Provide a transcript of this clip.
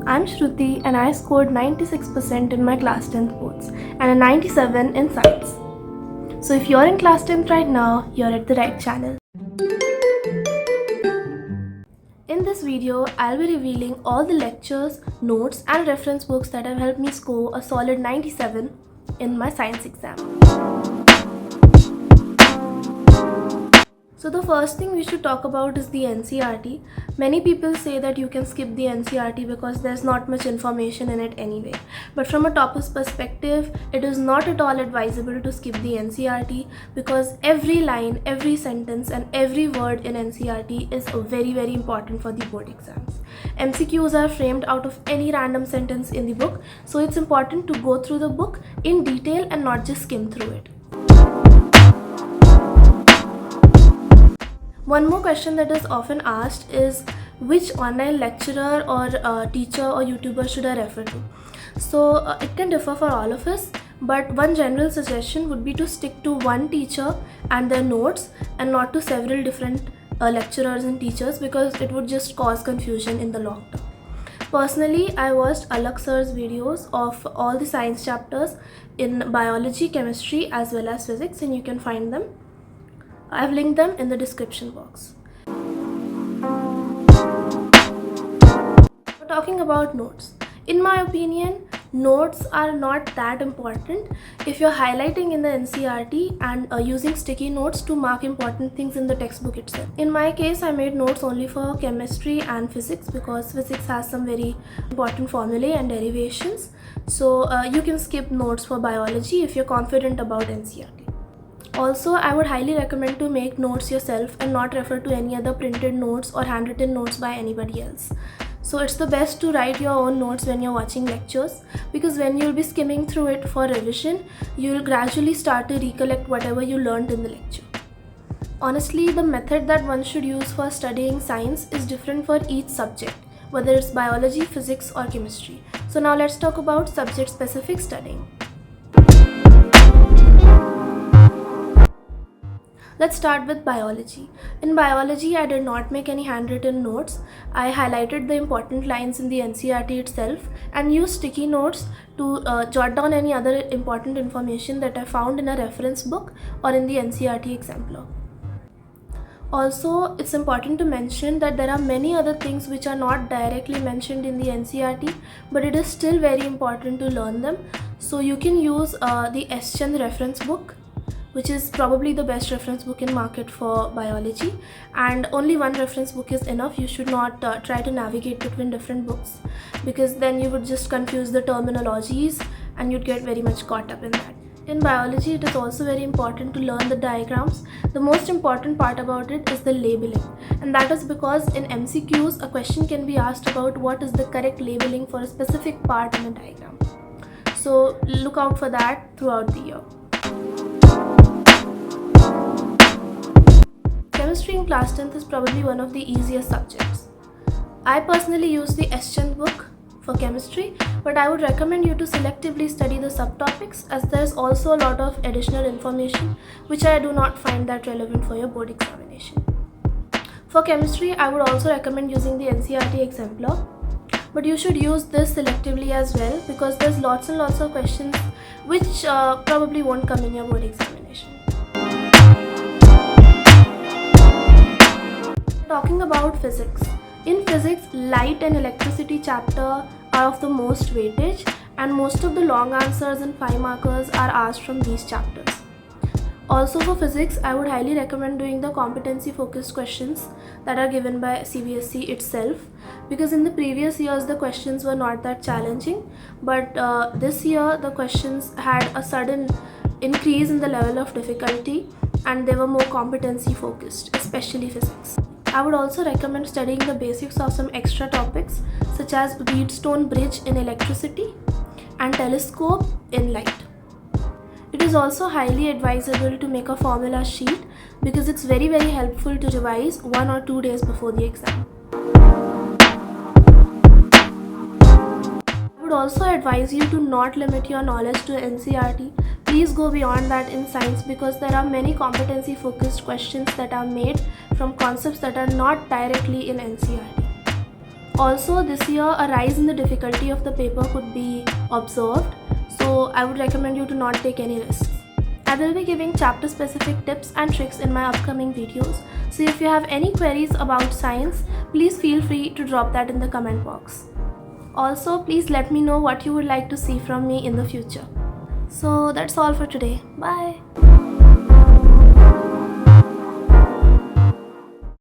I'm Shruti and I scored 96% in my class 10th boards and a 97 in science. So if you're in class 10th right now, you're at the right channel. In this video, I'll be revealing all the lectures, notes and reference books that have helped me score a solid 97 in my science exam. So the first thing we should talk about is the NCERT. Many people say that you can skip the NCERT because there's not much information in it anyway. But from a topper's perspective, it is not at all advisable to skip the NCERT because every line, every sentence and every word in NCERT is very important for the board exams. MCQs are framed out of any random sentence in the book, so it's important to go through the book in detail and not just skim through it. One more question that is often asked is which online lecturer or teacher or YouTuber should I refer to? So it can differ for all of us, but one general suggestion would be to stick to one teacher and their notes and not to several different lecturers and teachers because it would just cause confusion in the long term. Personally, I watched Alak sir's videos of all the science chapters in biology, chemistry as well as physics, and you can find them. I've linked them in the description box. Talking about notes. In my opinion, notes are not that important if you're highlighting in the NCERT and using sticky notes to mark important things in the textbook itself. In my case, I made notes only for chemistry and physics because physics has some very important formulae and derivations. So you can skip notes for biology if you're confident about NCERT. Also, I would highly recommend to make notes yourself and not refer to any other printed notes or handwritten notes by anybody else. So it's the best to write your own notes when you're watching lectures because when you'll be skimming through it for revision, you'll gradually start to recollect whatever you learned in the lecture. Honestly, the method that one should use for studying science is different for each subject, whether it's biology, physics or chemistry. So now let's talk about subject-specific studying. Let's start with biology. In biology, I did not make any handwritten notes. I highlighted the important lines in the NCERT itself and used sticky notes to jot down any other important information that I found in a reference book or in the NCERT exemplar. Also, it's important to mention that there are many other things which are not directly mentioned in the NCERT, but it is still very important to learn them. So you can use the S. Chand reference book, which is probably the best reference book in market for biology, and only one reference book is enough. You should not try to navigate between different books because then you would just confuse the terminologies and you'd get very much caught up in that. In biology, it is also very important to learn the diagrams. The most important part about it is the labeling, and that is because in MCQs a question can be asked about what is the correct labeling for a specific part in a diagram. So look out for that throughout the year. Chemistry in class 10th is probably one of the easiest subjects. I personally use the S. Chand book for chemistry, but I would recommend you to selectively study the subtopics as there is also a lot of additional information which I do not find that relevant for your board examination. For chemistry, I would also recommend using the NCERT exemplar, but you should use this selectively as well because there's lots and lots of questions which probably won't come in your board examination. Talking about physics. In physics, light and electricity chapter are of the most weightage and most of the long answers and 5 markers are asked from these chapters. Also for physics, I would highly recommend doing the competency focused questions that are given by CBSE itself because in the previous years the questions were not that challenging, but this year the questions had a sudden increase in the level of difficulty and they were more competency focused, especially physics. I would also recommend studying the basics of some extra topics such as Wheatstone bridge in electricity and telescope in light. It is also highly advisable to make a formula sheet because it's very helpful to revise 1 or 2 days before the exam. I would also advise you to not limit your knowledge to NCERT. Please go beyond that in science because there are many competency focused questions that are made from concepts that are not directly in NCERT. Also, this year a rise in the difficulty of the paper could be observed, so I would recommend you to not take any risks. I will be giving chapter specific tips and tricks in my upcoming videos, so if you have any queries about science, please feel free to drop that in the comment box. Also, please let me know what you would like to see from me in the future. So that's all for today. Bye.